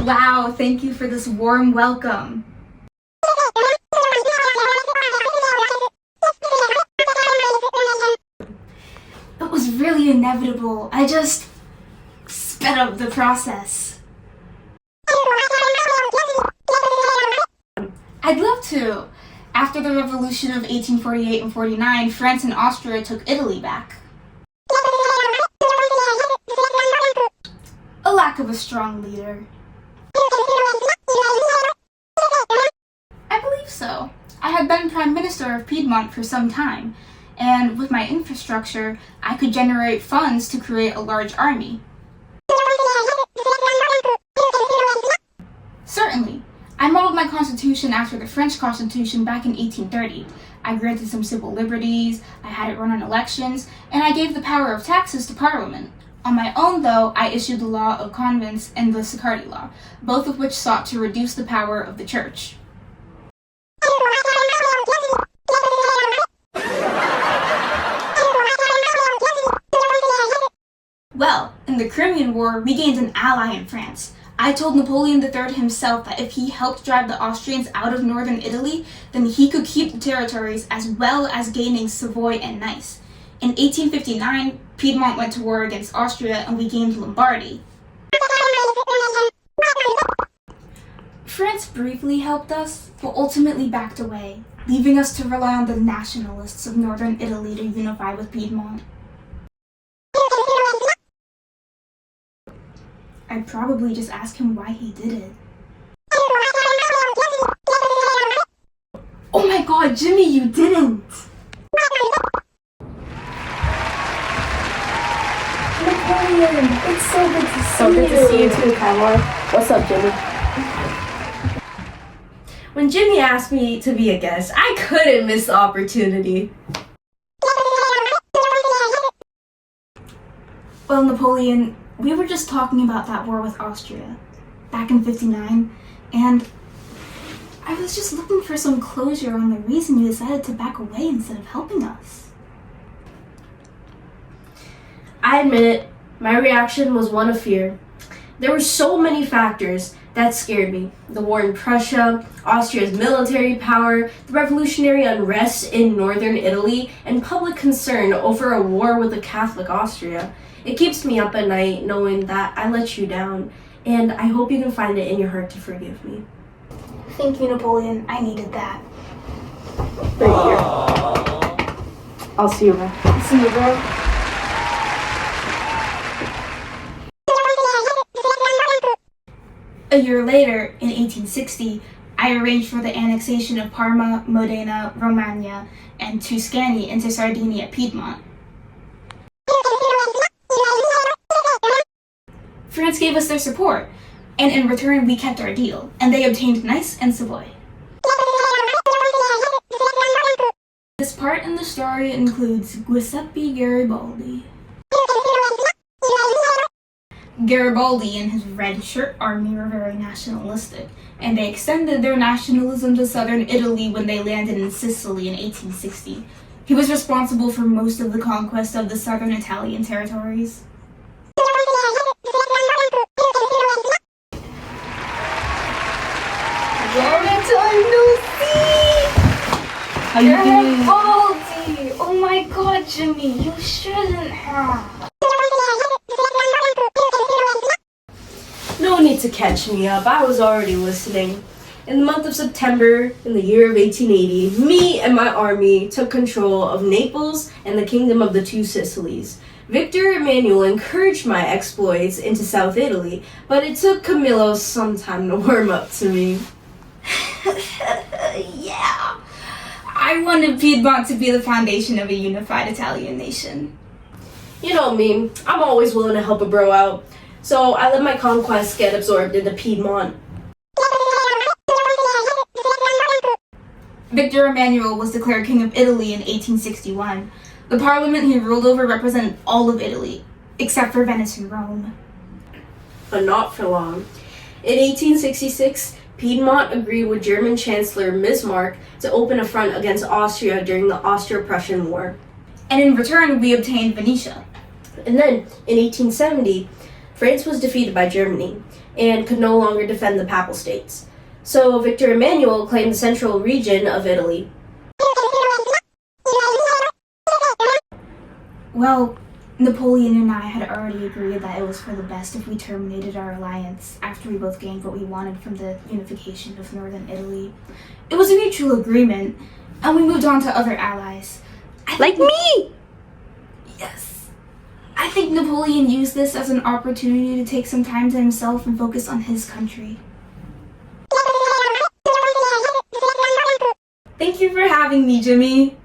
Wow, thank you for this warm welcome. It was really inevitable. I just sped up the process. I'd love to. After the revolution of 1848 and 49, France and Austria took Italy back. A lack of a strong leader. I believe so. I had been Prime Minister of Piedmont for some time, and with my infrastructure, I could generate funds to create a large army. Certainly. I modeled my constitution after the French Constitution back in 1830. I granted some civil liberties, I had it run on elections, and I gave the power of taxes to Parliament. On my own, though, I issued the law of convents and the Saccardi law, both of which sought to reduce the power of the church. Well, in the Crimean War, we gained an ally in France. I told Napoleon III himself that if he helped drive the Austrians out of northern Italy, then he could keep the territories as well as gaining Savoy and Nice. In 1859, Piedmont went to war against Austria and we gained Lombardy. France briefly helped us, but ultimately backed away, leaving us to rely on the nationalists of northern Italy to unify with Piedmont. I'd probably just ask him why he did it. Oh my god, Jimmy, you didn't! Napoleon, it's so good to see you. So good to see you too, Kamala. What's up, Jimmy? When Jimmy asked me to be a guest, I couldn't miss the opportunity. Well, Napoleon, we were just talking about that war with Austria back in '59, and I was just looking for some closure on the reason you decided to back away instead of helping us. I admit it, my reaction was one of fear. There were so many factors that scared me. The war in Prussia, Austria's military power, the revolutionary unrest in northern Italy, and public concern over a war with a Catholic Austria. It keeps me up at night knowing that I let you down, and I hope you can find it in your heart to forgive me. Thank you, Napoleon. I needed that. Right here. I'll see you, man. See you, bro. A year later, in 1860, I arranged for the annexation of Parma, Modena, Romagna, and Tuscany into Sardinia, Piedmont. France gave us their support, and in return we kept our deal, and they obtained Nice and Savoy. This part in the story includes Giuseppe Garibaldi. Garibaldi and his red shirt army were very nationalistic, and they extended their nationalism to southern Italy when they landed in Sicily in 1860. He was responsible for most of the conquest of the southern Italian territories. Long time no see! How you doing? Garibaldi! Oh my god, Jimmy, you shouldn't have. No need to catch me up, I was already listening. In the month of September, in the year of 1880, me and my army took control of Naples and the Kingdom of the Two Sicilies. Victor Emmanuel encouraged my exploits into South Italy, but it took Camillo some time to warm up to me. Yeah. I wanted Piedmont to be the foundation of a unified Italian nation. You know me, I'm always willing to help a bro out, so I let my conquests get absorbed into Piedmont. Victor Emmanuel was declared King of Italy in 1861. The parliament he ruled over represented all of Italy, except for Venice and Rome. But not for long. In 1866, Piedmont agreed with German Chancellor Bismarck to open a front against Austria during the Austro-Prussian War. And in return, we obtained Venetia. And then, in 1870, France was defeated by Germany and could no longer defend the Papal States. So Victor Emmanuel claimed the central region of Italy. Well, Napoleon and I had already agreed that it was for the best if we terminated our alliance after we both gained what we wanted from the unification of northern Italy. It was a mutual agreement, and we moved on to other allies. Like me! Yes. I think Napoleon used this as an opportunity to take some time to himself and focus on his country. Thank you for having me, Jimmy.